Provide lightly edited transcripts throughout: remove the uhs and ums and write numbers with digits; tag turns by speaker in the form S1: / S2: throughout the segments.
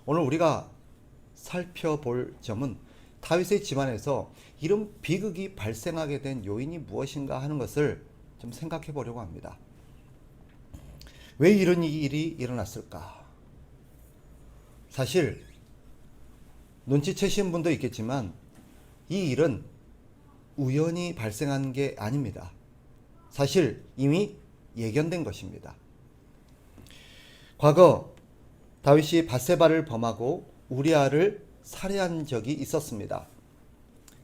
S1: 오늘 우리가 살펴볼 점은 다윗의 집안에서 이런 비극이 발생하게 된 요인이 무엇인가 하는 것을 좀 생각해 보려고 합니다. 왜 이런 일이 일어났을까? 사실 눈치채신 분도 있겠지만 이 일은 우연히 발생한 게 아닙니다. 사실 이미 예견된 것입니다. 과거 다윗이 밧세바를 범하고 우리아를 살해한 적이 있었습니다.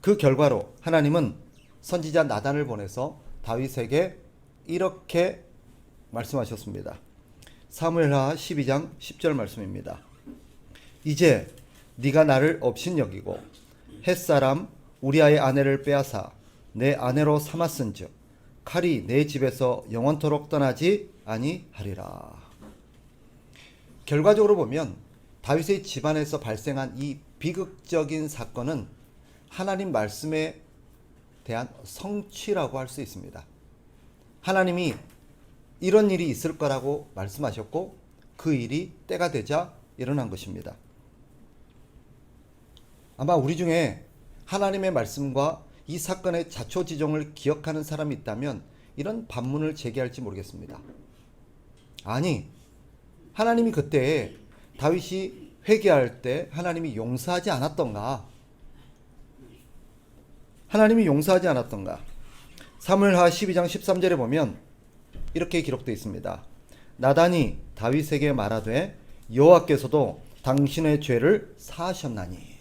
S1: 그 결과로 하나님은 선지자 나단을 보내서 다윗에게 이렇게 말씀하셨습니다. 사무엘하 12장 10절 말씀입니다. 이제 네가 나를 업신여기고 햇사람 우리아의 아내를 빼앗아 내 아내로 삼았은즉 칼이 내 집에서 영원토록 떠나지 아니하리라. 결과적으로 보면 다윗의 집안에서 발생한 이 비극적인 사건은 하나님 말씀에 대한 성취라고 할 수 있습니다. 하나님이 이런 일이 있을 거라고 말씀하셨고 그 일이 때가 되자 일어난 것입니다. 아마 우리 중에 하나님의 말씀과 이 사건의 자초지종을 기억하는 사람이 있다면 이런 반문을 제기할지 모르겠습니다. 아니, 하나님이 그때 다윗이 회개할 때 하나님이 용서하지 않았던가? 하나님이 용서하지 않았던가? 사무엘하 12장 13절에 보면 이렇게 기록되어 있습니다. 나단이 다윗에게 말하되 여호와께서도 당신의 죄를 사하셨나니.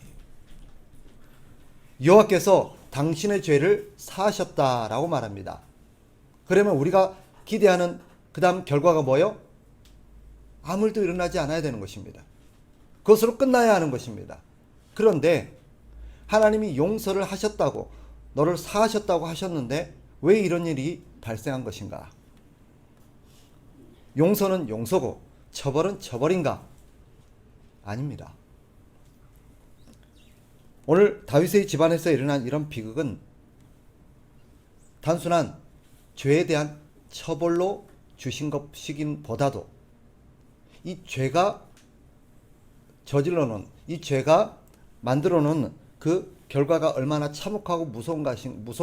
S1: 여호와께서 당신의 죄를 사하셨다라고 말합니다. 그러면 우리가 기대하는 그 다음 결과가 뭐예요? 아무 일도 일어나지 않아야 되는 것입니다. 그것으로 끝나야 하는 것입니다. 그런데 하나님이 용서를 하셨다고, 너를 사하셨다고 하셨는데 왜 이런 일이 발생한 것인가? 용서는 용서고 처벌은 처벌인가? 아닙니다. 오늘 다윗의 집안에서 일어난 이런 비극은 단순한 죄에 대한 처벌로 주신 것이긴 보다도 이 죄가 저질러 놓은, 이 죄가 만들어 놓은 그 결과가 얼마나 참혹하고 무서운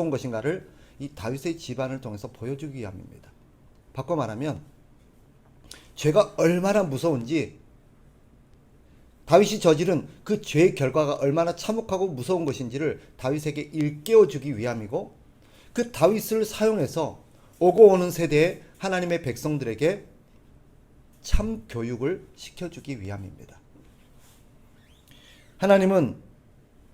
S1: 것인가를 이 다윗의 집안을 통해서 보여주기 위함입니다. 바꿔 말하면 죄가 얼마나 무서운지, 다윗이 저지른 그 죄의 결과가 얼마나 참혹하고 무서운 것인지를 다윗에게 일깨워 주기 위함이고, 그 다윗을 사용해서 오고 오는 세대의 하나님의 백성들에게 참 교육을 시켜주기 위함입니다. 하나님은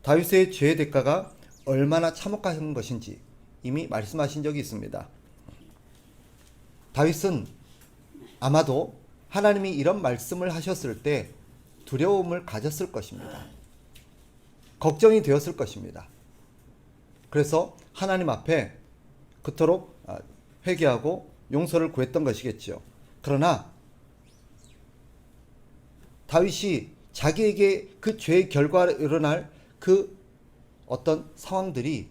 S1: 다윗의 죄의 대가가 얼마나 참혹한 것인지 이미 말씀하신 적이 있습니다. 다윗은 아마도 하나님이 이런 말씀을 하셨을 때 두려움을 가졌을 것입니다. 걱정이 되었을 것입니다. 그래서 하나님 앞에 그토록 회개하고 용서를 구했던 것이겠죠. 그러나 다윗이 자기에게 그 죄의 결과로 일어날 그 어떤 상황들이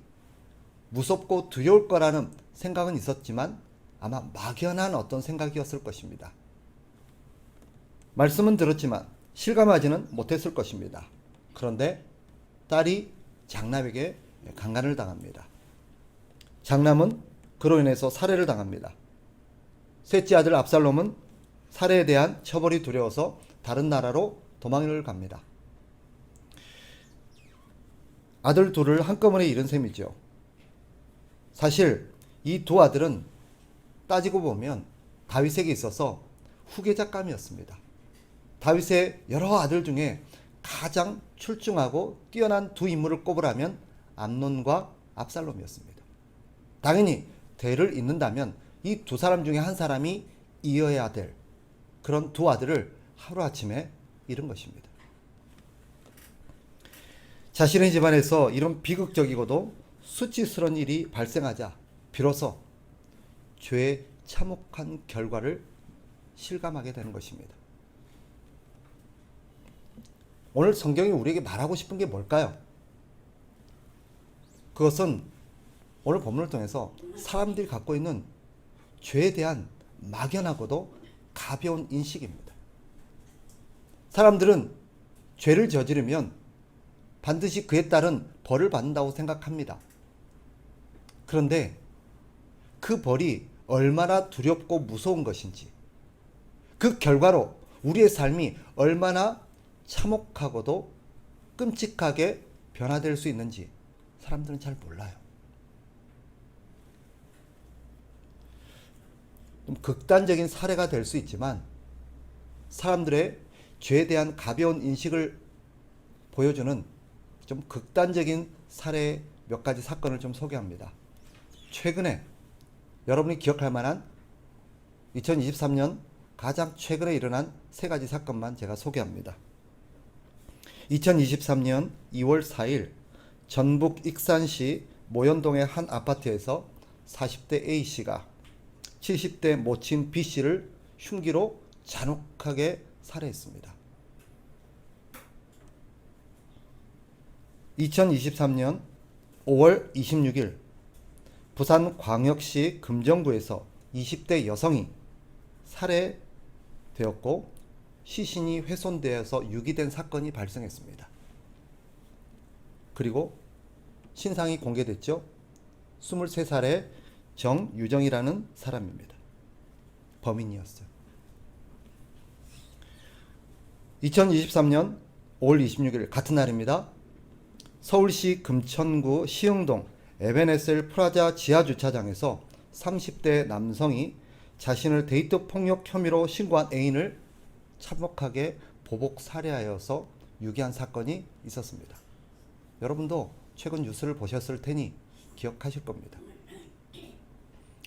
S1: 무섭고 두려울 거라는 생각은 있었지만 아마 막연한 어떤 생각이었을 것입니다. 말씀은 들었지만 실감하지는 못했을 것입니다. 그런데 딸이 장남에게 강간을 당합니다. 장남은 그로 인해서 살해를 당합니다. 셋째 아들 압살롬은 살해에 대한 처벌이 두려워서 다른 나라로 도망을 갑니다. 아들 둘을 한꺼번에 잃은 셈이죠. 사실 이 두 아들은 따지고 보면 다윗에게 있어서 후계자감이었습니다. 다윗의 여러 아들 중에 가장 출중하고 뛰어난 두 인물을 꼽으라면 암논과 압살롬이었습니다. 당연히 대를 잇는다면 이 두 사람 중에 한 사람이 이어야 될 그런 두 아들을 하루아침에 잃은 것입니다. 자신의 집안에서 이런 비극적이고도 수치스러운 일이 발생하자 비로소 죄의 참혹한 결과를 실감하게 되는 것입니다. 오늘 성경이 우리에게 말하고 싶은 게 뭘까요? 그것은 오늘 본문을 통해서 사람들이 갖고 있는 죄에 대한 막연하고도 가벼운 인식입니다. 사람들은 죄를 저지르면 반드시 그에 따른 벌을 받는다고 생각합니다. 그런데 그 벌이 얼마나 두렵고 무서운 것인지, 그 결과로 우리의 삶이 얼마나 참혹하고도 끔찍하게 변화될 수 있는지 사람들은 잘 몰라요. 좀 극단적인 사례가 될 수 있지만 사람들의 죄에 대한 가벼운 인식을 보여주는 좀 극단적인 사례 몇 가지 사건을 좀 소개합니다. 최근에 여러분이 기억할 만한 2023년 가장 최근에 일어난 세 가지 사건만 제가 소개합니다. 2023년 2월 4일 전북 익산시 모현동의 한 아파트에서 40대 A씨가 70대 모친 B씨를 흉기로 잔혹하게 살해했습니다. 2023년 5월 26일 부산광역시 금정구에서 20대 여성이 살해되었고 시신이 훼손되어서 유기된 사건이 발생했습니다. 그리고 신상이 공개됐죠. 23살의 정유정이라는 사람입니다. 범인이었어요. 2023년 5월 26일 같은 날입니다. 서울시 금천구 시흥동 에베네셀 프라자 지하주차장에서 30대 남성이 자신을 데이트 폭력 혐의로 신고한 애인을 참혹하게 보복 살해하여서 유기한 사건이 있었습니다. 여러분도 최근 뉴스를 보셨을 테니 기억하실 겁니다.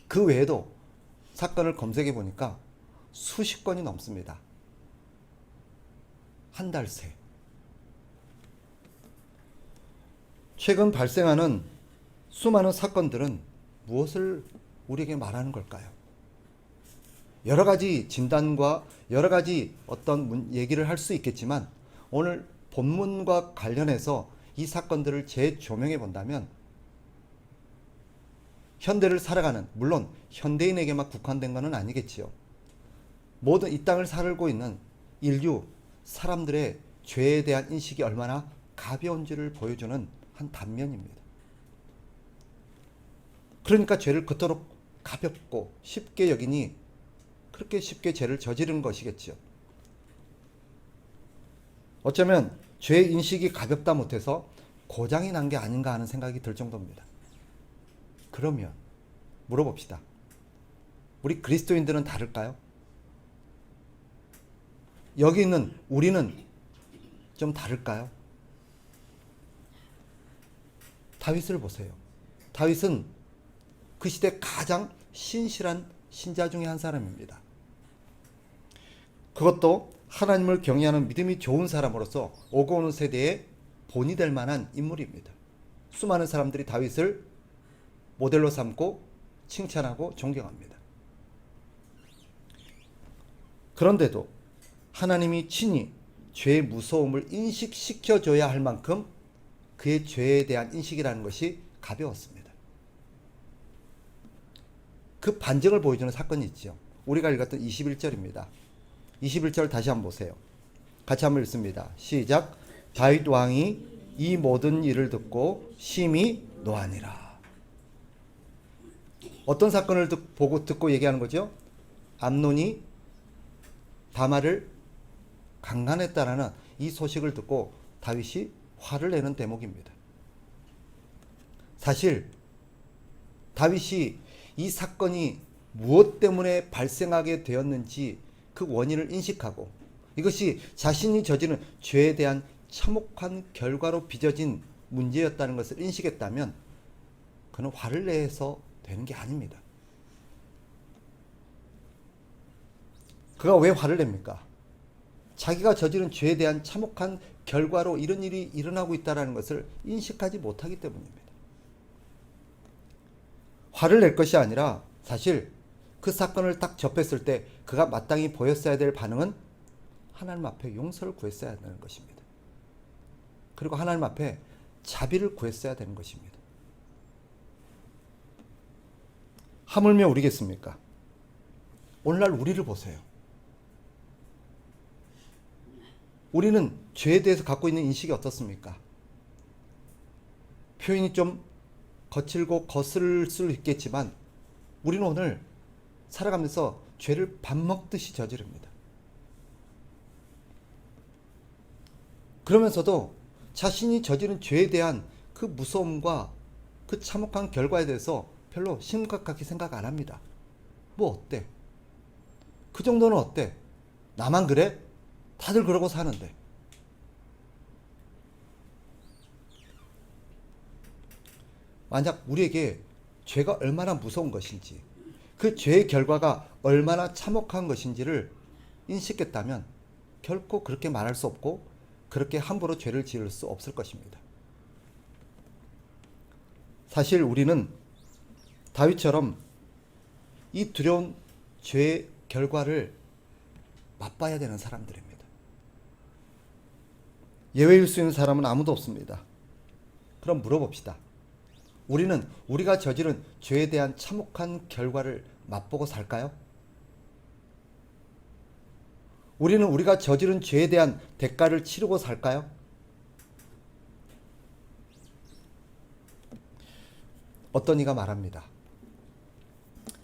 S1: 그 외에도 사건을 검색해 보니까 수십 건이 넘습니다. 한 달 새. 최근 발생하는 수많은 사건들은 무엇을 우리에게 말하는 걸까요? 여러 가지 진단과 여러 가지 어떤 얘기를 할 수 있겠지만 오늘 본문과 관련해서 이 사건들을 재조명해 본다면 현대를 살아가는, 물론 현대인에게만 국한된 것은 아니겠지요. 모든 이 땅을 살고 있는 인류 사람들의 죄에 대한 인식이 얼마나 가벼운지를 보여주는 한 단면입니다. 그러니까 죄를 그토록 가볍고 쉽게 여기니 그렇게 쉽게 죄를 저지른 것이겠지요. 어쩌면 죄 인식이 가볍다 못해서 고장이 난 게 아닌가 하는 생각이 들 정도입니다. 그러면 물어봅시다. 우리 그리스도인들은 다를까요? 여기 있는 우리는 좀 다를까요? 다윗을 보세요. 다윗은 그 시대 가장 신실한 신자 중에 한 사람입니다. 그것도 하나님을 경외하는 믿음이 좋은 사람으로서 오고 오는 세대의 본이 될 만한 인물입니다. 수많은 사람들이 다윗을 모델로 삼고 칭찬하고 존경합니다. 그런데도 하나님이 친히 죄의 무서움을 인식시켜줘야 할 만큼 그의 죄에 대한 인식이라는 것이 가벼웠습니다. 그 반증을 보여주는 사건이 있죠. 우리가 읽었던 21절입니다. 21절 다시 한번 보세요. 같이 한번 읽습니다. 시작. 다윗 왕이 이 모든 일을 듣고 심히 노하니라. 어떤 사건을 듣고 얘기하는 거죠? 암논이 다말을 강간했다라는 이 소식을 듣고 다윗이 화를 내는 대목입니다. 사실 다윗이 이 사건이 무엇 때문에 발생하게 되었는지 그 원인을 인식하고 이것이 자신이 저지른 죄에 대한 참혹한 결과로 빚어진 문제였다는 것을 인식했다면 그는 화를 내서 되는 게 아닙니다. 그가 왜 화를 냅니까? 자기가 저지른 죄에 대한 참혹한 결과로 이런 일이 일어나고 있다는 것을 인식하지 못하기 때문입니다. 화를 낼 것이 아니라 사실 그 사건을 딱 접했을 때 그가 마땅히 보였어야 될 반응은 하나님 앞에 용서를 구했어야 되는 것입니다. 그리고 하나님 앞에 자비를 구했어야 되는 것입니다. 하물며 우리겠습니까? 오늘날 우리를 보세요. 우리는 죄에 대해서 갖고 있는 인식이 어떻습니까? 표현이 좀 거칠고 거슬 수 있겠지만 우리는 오늘 살아가면서 죄를 밥 먹듯이 저지릅니다. 그러면서도 자신이 저지른 죄에 대한 그 무서움과 그 참혹한 결과에 대해서 별로 심각하게 생각 안 합니다. 뭐 어때? 그 정도는 어때? 나만 그래? 다들 그러고 사는데. 만약 우리에게 죄가 얼마나 무서운 것인지, 그 죄의 결과가 얼마나 참혹한 것인지를 인식했다면 결코 그렇게 말할 수 없고 그렇게 함부로 죄를 지을 수 없을 것입니다. 사실 우리는 다윗처럼 이 두려운 죄의 결과를 맛봐야 되는 사람들입니다. 예외일 수 있는 사람은 아무도 없습니다. 그럼 물어봅시다. 우리는 우리가 저지른 죄에 대한 참혹한 결과를 맛보고 살까요? 우리는 우리가 저지른 죄에 대한 대가를 치르고 살까요? 어떤 이가 말합니다.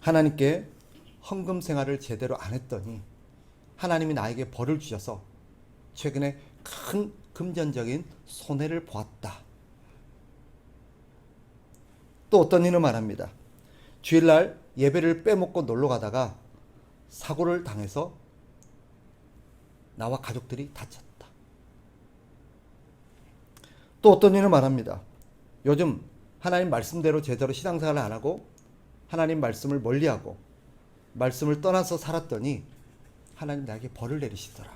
S1: 하나님께 헌금 생활을 제대로 안 했더니 하나님이 나에게 벌을 주셔서 최근에 큰 금전적인 손해를 보았다. 또 어떤 이는 말합니다. 주일날 예배를 빼먹고 놀러 가다가 사고를 당해서 나와 가족들이 다쳤다. 또 어떤 이는 말합니다. 요즘 하나님 말씀대로 제대로 신앙생활을 안 하고 하나님 말씀을 멀리하고 말씀을 떠나서 살았더니 하나님 나에게 벌을 내리시더라.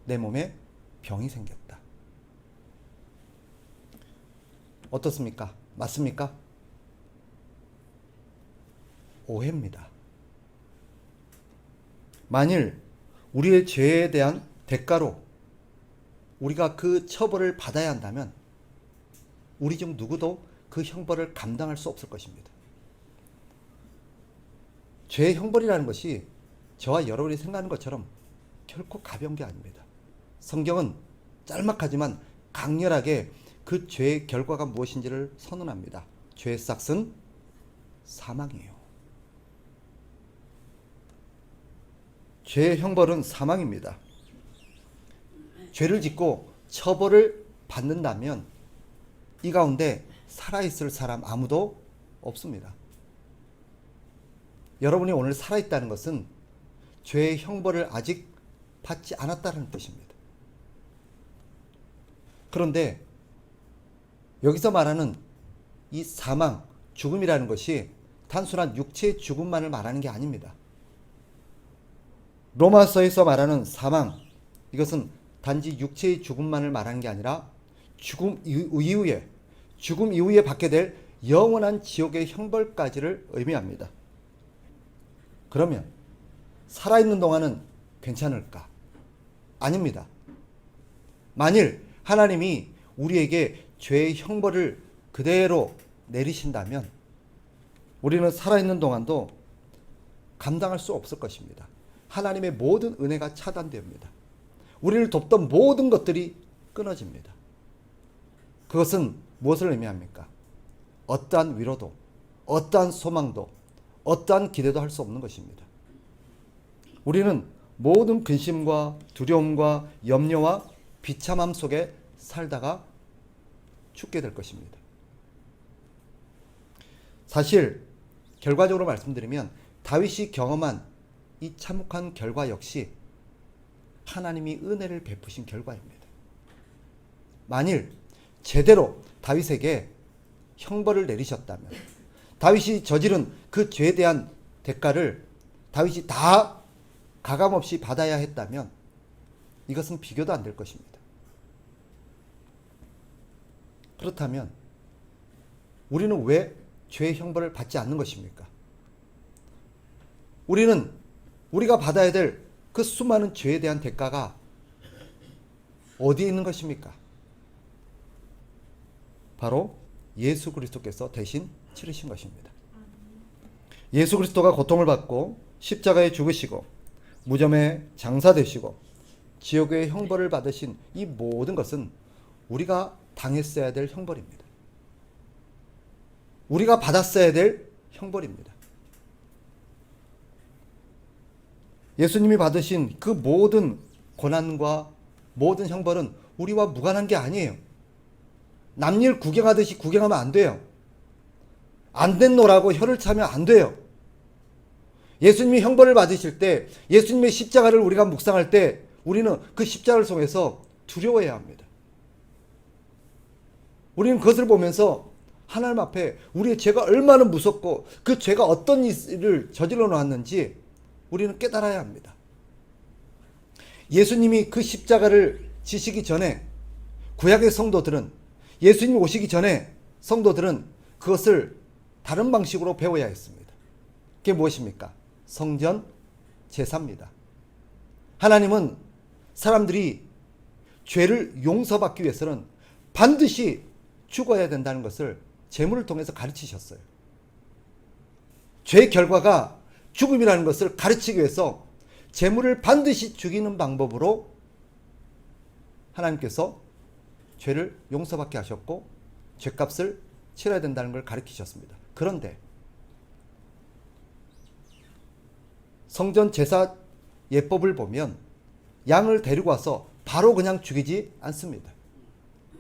S1: 내 몸에 병이 생겼다. 어떻습니까? 맞습니까? 오해입니다. 만일 우리의 죄에 대한 대가로 우리가 그 처벌을 받아야 한다면 우리 중 누구도 그 형벌을 감당할 수 없을 것입니다. 죄의 형벌이라는 것이 저와 여러분이 생각하는 것처럼 결코 가벼운 게 아닙니다. 성경은 짤막하지만 강렬하게 그 죄의 결과가 무엇인지를 선언합니다. 죄의 삭은 사망이에요. 죄의 형벌은 사망입니다. 죄를 짓고 처벌을 받는다면 이 가운데 살아있을 사람 아무도 없습니다. 여러분이 오늘 살아있다는 것은 죄의 형벌을 아직 받지 않았다는 뜻입니다. 그런데 여기서 말하는 이 사망, 죽음이라는 것이 단순한 육체의 죽음만을 말하는 게 아닙니다. 로마서에서 말하는 사망, 이것은 단지 육체의 죽음만을 말하는 게 아니라 죽음 이후에 받게 될 영원한 지옥의 형벌까지를 의미합니다. 그러면 살아있는 동안은 괜찮을까? 아닙니다. 만일 하나님이 우리에게 죄의 형벌을 그대로 내리신다면 우리는 살아있는 동안도 감당할 수 없을 것입니다. 하나님의 모든 은혜가 차단됩니다. 우리를 돕던 모든 것들이 끊어집니다. 그것은 무엇을 의미합니까? 어떠한 위로도, 어떠한 소망도, 어떠한 기대도 할 수 없는 것입니다. 우리는 모든 근심과 두려움과 염려와 비참함 속에 살다가 죽게 될 것입니다. 사실 결과적으로 말씀드리면 다윗이 경험한 이 참혹한 결과 역시 하나님이 은혜를 베푸신 결과입니다. 만일 제대로 다윗에게 형벌을 내리셨다면, 다윗이 저지른 그 죄에 대한 대가를 다윗이 다 가감없이 받아야 했다면 이것은 비교도 안 될 것입니다. 그렇다면 우리는 왜 죄의 형벌을 받지 않는 것입니까? 우리는 우리가 받아야 될 그 수많은 죄에 대한 대가가 어디에 있는 것입니까? 바로 예수 그리스도께서 대신 치르신 것입니다. 예수 그리스도가 고통을 받고 십자가에 죽으시고 무덤에 장사되시고 지옥의 형벌을 받으신 이 모든 것은 우리가 당했어야 될 형벌입니다. 우리가 받았어야 될 형벌입니다. 예수님이 받으신 그 모든 고난과 모든 형벌은 우리와 무관한 게 아니에요. 남일 구경하듯이 구경하면 안 돼요. 안 됐노라고 혀를 차면 안 돼요. 예수님이 형벌을 받으실 때, 예수님의 십자가를 우리가 묵상할 때 우리는 그 십자가를 통해서 두려워해야 합니다. 우리는 그것을 보면서 하나님 앞에 우리의 죄가 얼마나 무섭고 그 죄가 어떤 일을 저질러 놓았는지 우리는 깨달아야 합니다. 예수님이 그 십자가를 지시기 전에 구약의 성도들은, 예수님이 오시기 전에 성도들은 그것을 다른 방식으로 배워야 했습니다. 그게 무엇입니까? 성전 제사입니다. 하나님은 사람들이 죄를 용서받기 위해서는 반드시 죽어야 된다는 것을 제물을 통해서 가르치셨어요. 죄의 결과가 죽음이라는 것을 가르치기 위해서 제물을 반드시 죽이는 방법으로 하나님께서 죄를 용서받게 하셨고 죄값을 치러야 된다는 걸 가르치셨습니다. 그런데 성전 제사 예법을 보면 양을 데리고 와서 바로 그냥 죽이지 않습니다.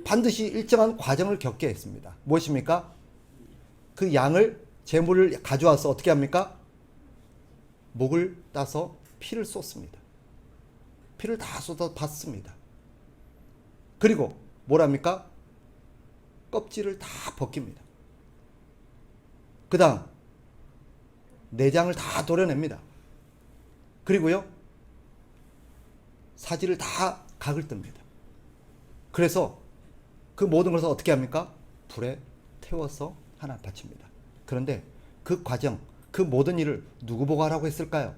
S1: 반드시 일정한 과정을 겪게 했습니다. 무엇입니까? 그 양을, 제물을 가져와서 어떻게 합니까? 목을 따서 피를 쏟습니다. 피를 다 쏟아 받습니다. 그리고 뭐랍니까? 껍질을 다 벗깁니다. 그 다음 내장을 다 도려냅니다. 그리고요 사지를 다 각을 뜹니다. 그래서 그 모든 것을 어떻게 합니까? 불에 태워서 하나 바칩니다. 그런데 그 과정, 그 모든 일을 누구 보고 하라고 했을까요?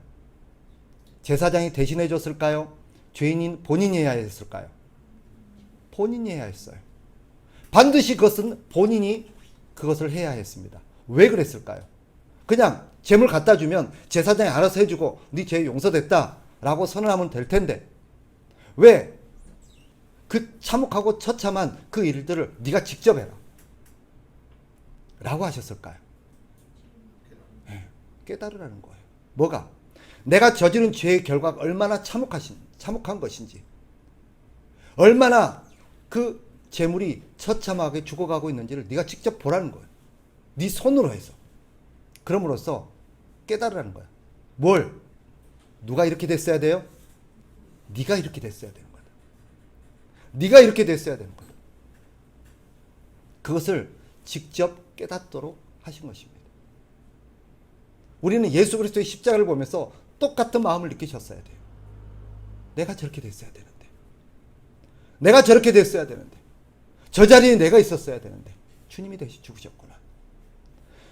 S1: 제사장이 대신해 줬을까요? 죄인인 본인이 해야 했을까요? 본인이 해야 했어요. 반드시 그것은 본인이 그것을 해야 했습니다. 왜 그랬을까요? 그냥 재물 갖다 주면 제사장이 알아서 해주고 네 죄 용서됐다 라고 선언하면 될 텐데 왜 그 참혹하고 처참한 그 일들을 네가 직접 해라 라고 하셨을까요? 네, 깨달으라는 거예요. 뭐가? 내가 저지른 죄의 결과가 얼마나 참혹한 것인지, 얼마나 그 재물이 처참하게 죽어가고 있는지를 네가 직접 보라는 거예요. 네 손으로 해서. 그럼으로써 깨달으라는 거야. 뭘? 누가 이렇게 됐어야 돼요? 네가 이렇게 됐어야 되는 거다. 네가 이렇게 됐어야 되는 거다. 그것을 직접 깨닫도록 하신 것입니다. 우리는 예수 그리스도의 십자가를 보면서 똑같은 마음을 느끼셨어야 돼요. 내가 저렇게 됐어야 되는데, 내가 저렇게 됐어야 되는데, 저 자리에 내가 있었어야 되는데 주님이 대신 죽으셨구나.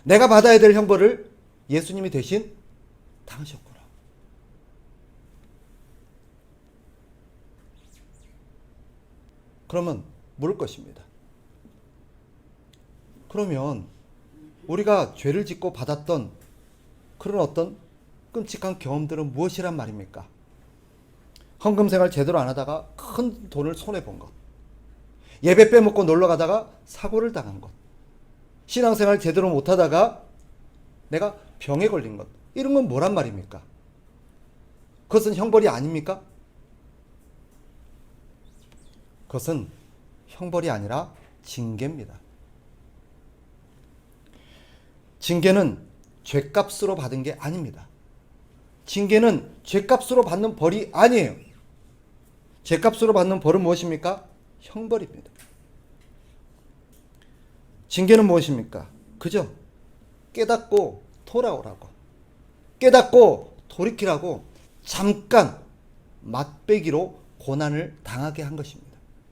S1: 내가 받아야 될 형벌을 예수님이 대신 당하셨구나. 그러면 물을 것입니다. 그러면 우리가 죄를 짓고 받았던 그런 어떤 끔찍한 경험들은 무엇이란 말입니까? 헌금생활 제대로 안 하다가 큰 돈을 손해본 것, 예배 빼먹고 놀러 가다가 사고를 당한 것, 신앙생활 제대로 못하다가 내가 병에 걸린 것, 이런 건 뭐란 말입니까? 그것은 형벌이 아닙니까? 그것은 형벌이 아니라 징계입니다. 징계는 죄값으로 받은 게 아닙니다. 징계는 죄값으로 받는 벌이 아니에요. 죄값으로 받는 벌은 무엇입니까? 형벌입니다. 징계는 무엇입니까? 그죠? 깨닫고 돌아오라고, 깨닫고 돌이키라고 잠깐 맛배기로 고난을 당하게 한 것입니다.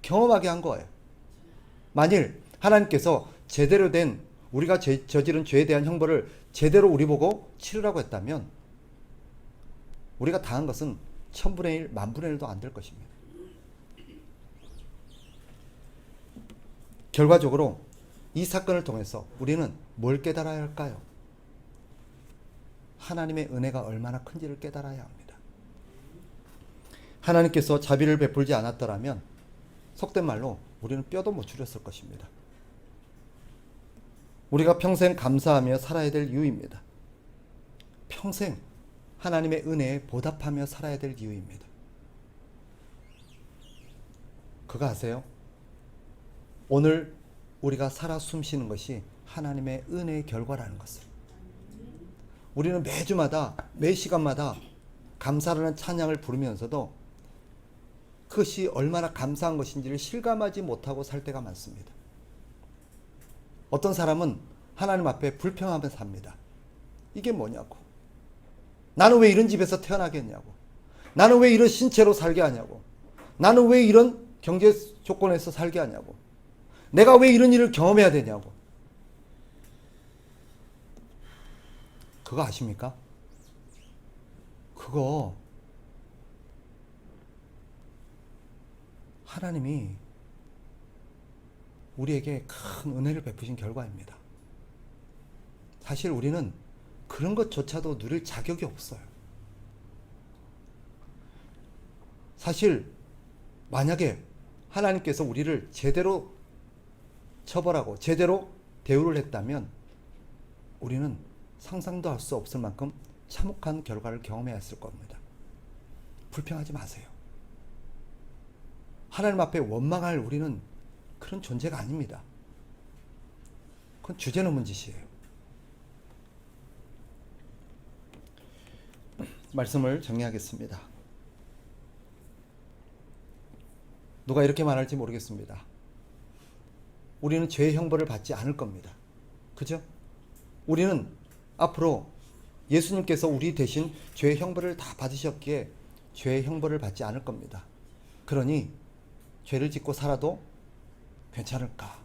S1: 경험하게 한 거예요. 만일 하나님께서 제대로 된 우리가 저지른 죄에 대한 형벌을 제대로 우리 보고 치르라고 했다면 우리가 당한 것은 1000분의 1, 10,000분의 1도 안 될 것입니다. 결과적으로 이 사건을 통해서 우리는 뭘 깨달아야 할까요? 하나님의 은혜가 얼마나 큰지를 깨달아야 합니다. 하나님께서 자비를 베풀지 않았더라면 속된 말로 우리는 뼈도 못 추렸을 것입니다. 우리가 평생 감사하며 살아야 될 이유입니다. 평생 하나님의 은혜에 보답하며 살아야 될 이유입니다. 그거 아세요? 오늘 우리가 살아 숨쉬는 것이 하나님의 은혜의 결과라는 것을. 우리는 매주마다 매 시간마다 감사라는 찬양을 부르면서도 그것이 얼마나 감사한 것인지를 실감하지 못하고 살 때가 많습니다. 어떤 사람은 하나님 앞에 불평하며 삽니다. 이게 뭐냐고. 나는 왜 이런 집에서 태어나겠냐고. 나는 왜 이런 신체로 살게 하냐고. 나는 왜 이런 경제 조건에서 살게 하냐고. 내가 왜 이런 일을 경험해야 되냐고. 그거 아십니까? 그거 하나님이 우리에게 큰 은혜를 베푸신 결과입니다. 사실 우리는 그런 것조차도 누릴 자격이 없어요. 사실 만약에 하나님께서 우리를 제대로 처벌하고 제대로 대우를 했다면 우리는 상상도 할 수 없을 만큼 참혹한 결과를 경험해야 했을 겁니다. 불평하지 마세요. 하나님 앞에 원망할 우리는 그런 존재가 아닙니다. 그건 주제넘은 짓이에요. 말씀을 정리하겠습니다. 누가 이렇게 말할지 모르겠습니다. 우리는 죄의 형벌을 받지 않을 겁니다. 그죠? 우리는 앞으로 예수님께서 우리 대신 죄의 형벌을 다 받으셨기에 죄의 형벌을 받지 않을 겁니다. 그러니 죄를 짓고 살아도 괜찮을까?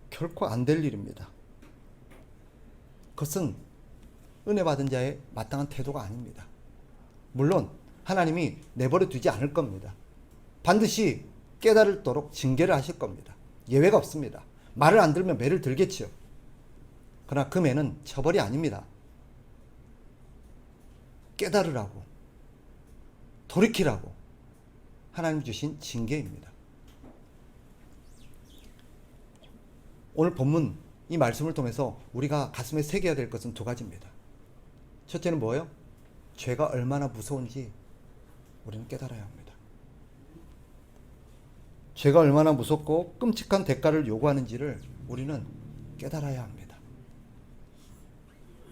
S1: 결코 안 될 일입니다. 그것은 은혜 받은 자의 마땅한 태도가 아닙니다. 물론 하나님이 내버려 두지 않을 겁니다. 반드시 깨달도록 징계를 하실 겁니다. 예외가 없습니다. 말을 안 들면 매를 들겠지요. 그러나 그 매는 처벌이 아닙니다. 깨달으라고, 돌이키라고 하나님 주신 징계입니다. 오늘 본문 이 말씀을 통해서 우리가 가슴에 새겨야 될 것은 두 가지입니다. 첫째는 뭐예요? 죄가 얼마나 무서운지 우리는 깨달아야 합니다. 죄가 얼마나 무섭고 끔찍한 대가를 요구하는지를 우리는 깨달아야 합니다.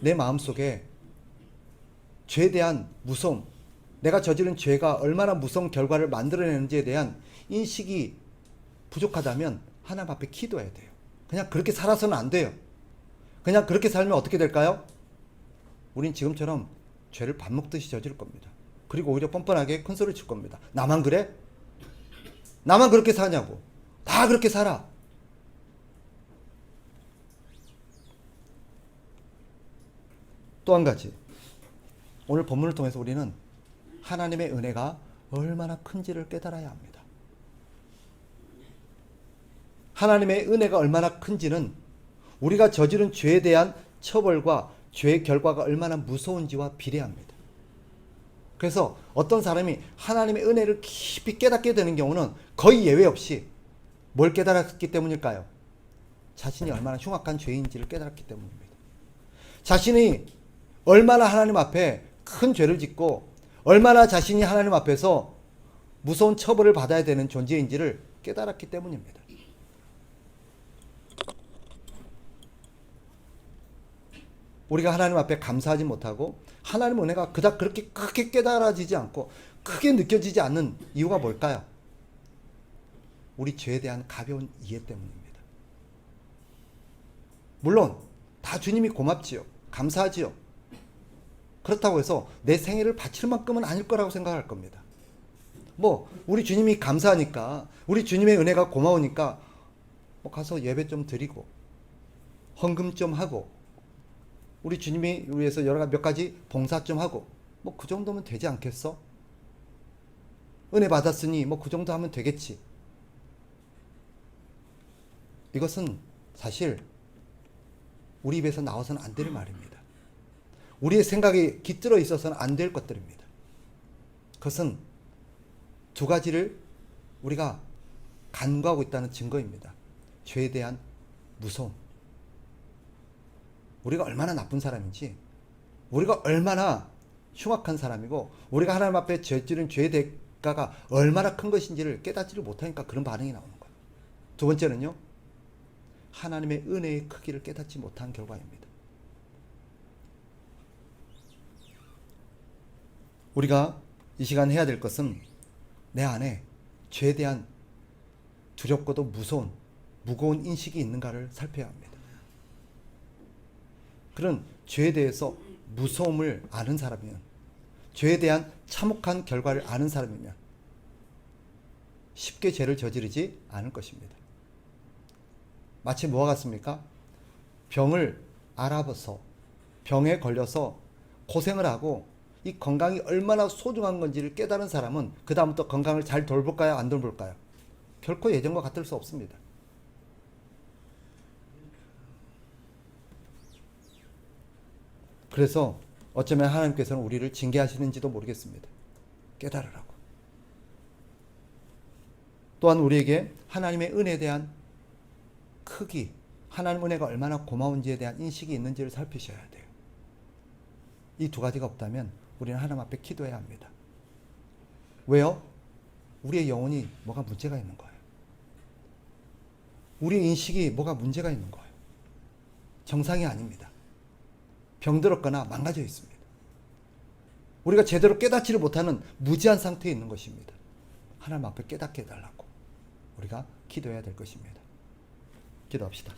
S1: 내 마음속에 죄에 대한 무서움, 내가 저지른 죄가 얼마나 무서운 결과를 만들어내는지에 대한 인식이 부족하다면 하나님 앞에 기도해야 돼요. 그냥 그렇게 살아서는 안 돼요. 그냥 그렇게 살면 어떻게 될까요? 우린 지금처럼 죄를 밥 먹듯이 저질 겁니다. 그리고 오히려 뻔뻔하게 큰 소리 칠 겁니다. 나만 그래? 나만 그렇게 사냐고. 다 그렇게 살아. 또 한 가지. 오늘 본문을 통해서 우리는 하나님의 은혜가 얼마나 큰지를 깨달아야 합니다. 하나님의 은혜가 얼마나 큰지는 우리가 저지른 죄에 대한 처벌과 죄의 결과가 얼마나 무서운지와 비례합니다. 그래서 어떤 사람이 하나님의 은혜를 깊이 깨닫게 되는 경우는 거의 예외 없이 뭘 깨달았기 때문일까요? 자신이 얼마나 흉악한 죄인지를 깨달았기 때문입니다. 자신이 얼마나 하나님 앞에 큰 죄를 짓고 얼마나 자신이 하나님 앞에서 무서운 처벌을 받아야 되는 존재인지를 깨달았기 때문입니다. 우리가 하나님 앞에 감사하지 못하고 하나님의 은혜가 그닥 그렇게 크게 깨달아지지 않고 크게 느껴지지 않는 이유가 뭘까요? 우리 죄에 대한 가벼운 이해 때문입니다. 물론 다 주님이 고맙지요. 감사하지요. 그렇다고 해서 내 생애를 바칠 만큼은 아닐 거라고 생각할 겁니다. 우리 주님이 감사하니까, 우리 주님의 은혜가 고마우니까 가서 예배 좀 드리고 헌금 좀 하고 우리 주님이 위해서 몇 가지 봉사 좀 하고 그 정도면 되지 않겠어? 은혜 받았으니 그 정도 하면 되겠지. 이것은 사실 우리 입에서 나와서는 안 될 말입니다. 우리의 생각이 깃들어 있어서는 안 될 것들입니다. 그것은 두 가지를 우리가 간구하고 있다는 증거입니다. 죄에 대한 무서움. 우리가 얼마나 나쁜 사람인지, 우리가 얼마나 흉악한 사람이고, 우리가 하나님 앞에 저지른 죄의 대가가 얼마나 큰 것인지를 깨닫지를 못하니까 그런 반응이 나오는 거예요. 두 번째는요, 하나님의 은혜의 크기를 깨닫지 못한 결과입니다. 우리가 이 시간 해야 될 것은 내 안에 죄에 대한 두렵고도 무거운 인식이 있는가를 살펴야 합니다. 그런 죄에 대해서 무서움을 아는 사람이면, 죄에 대한 참혹한 결과를 아는 사람이면 쉽게 죄를 저지르지 않을 것입니다. 마치 뭐와 같습니까? 병을 알아봐서 병에 걸려서 고생을 하고 이 건강이 얼마나 소중한 건지를 깨달은 사람은 그 다음부터 건강을 잘 돌볼까요? 안 돌볼까요? 결코 예전과 같을 수 없습니다. 그래서 어쩌면 하나님께서는 우리를 징계하시는지도 모르겠습니다. 깨달으라고. 또한 우리에게 하나님의 은혜에 대한 크기, 하나님 은혜가 얼마나 고마운지에 대한 인식이 있는지를 살피셔야 돼요. 이 두 가지가 없다면 우리는 하나님 앞에 기도해야 합니다. 왜요? 우리의 영혼이 뭐가 문제가 있는 거예요. 우리의 인식이 뭐가 문제가 있는 거예요. 정상이 아닙니다. 병들었거나 망가져 있습니다. 우리가 제대로 깨닫지를 못하는 무지한 상태에 있는 것입니다. 하나님 앞에 깨닫게 해달라고 우리가 기도해야 될 것입니다. 기도합시다.